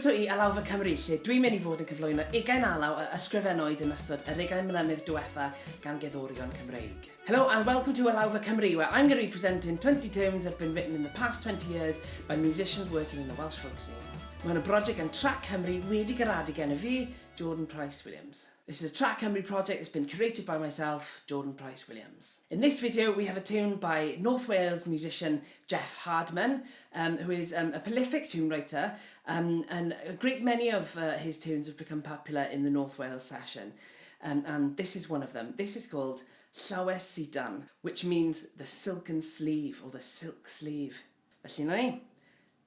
Croeso I Alawfa Cymru, lle dwi'n mynd I fod yn cyflwyno 20 alaw a ysgrifennwyd yn ystod y 20 mlynedd diwetha gan gerddorion Cymreig. Hello and welcome to Alawfa Cymru, where I'm going to be presenting 20 tunes that have been written in the past 20 years by musicians working in the Welsh folk scene. Mae hwn yn brosiect gan Trac Cymru wedi garadu gen y fi, Jordan Price-Williams. This is a Trac Cymru project that's been curated by myself, Jordan Price-Williams. In this video we have a tune by North Wales musician Geoff Hardman, who is a prolific tune writer, and a great many of his tunes have become popular in the North Wales session. And this is one of them. This is called Llawes Sidan, which means the silken sleeve or the silk sleeve. Felly na ni,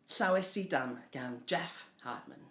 Llawes Sidan gan Geoff Hardman.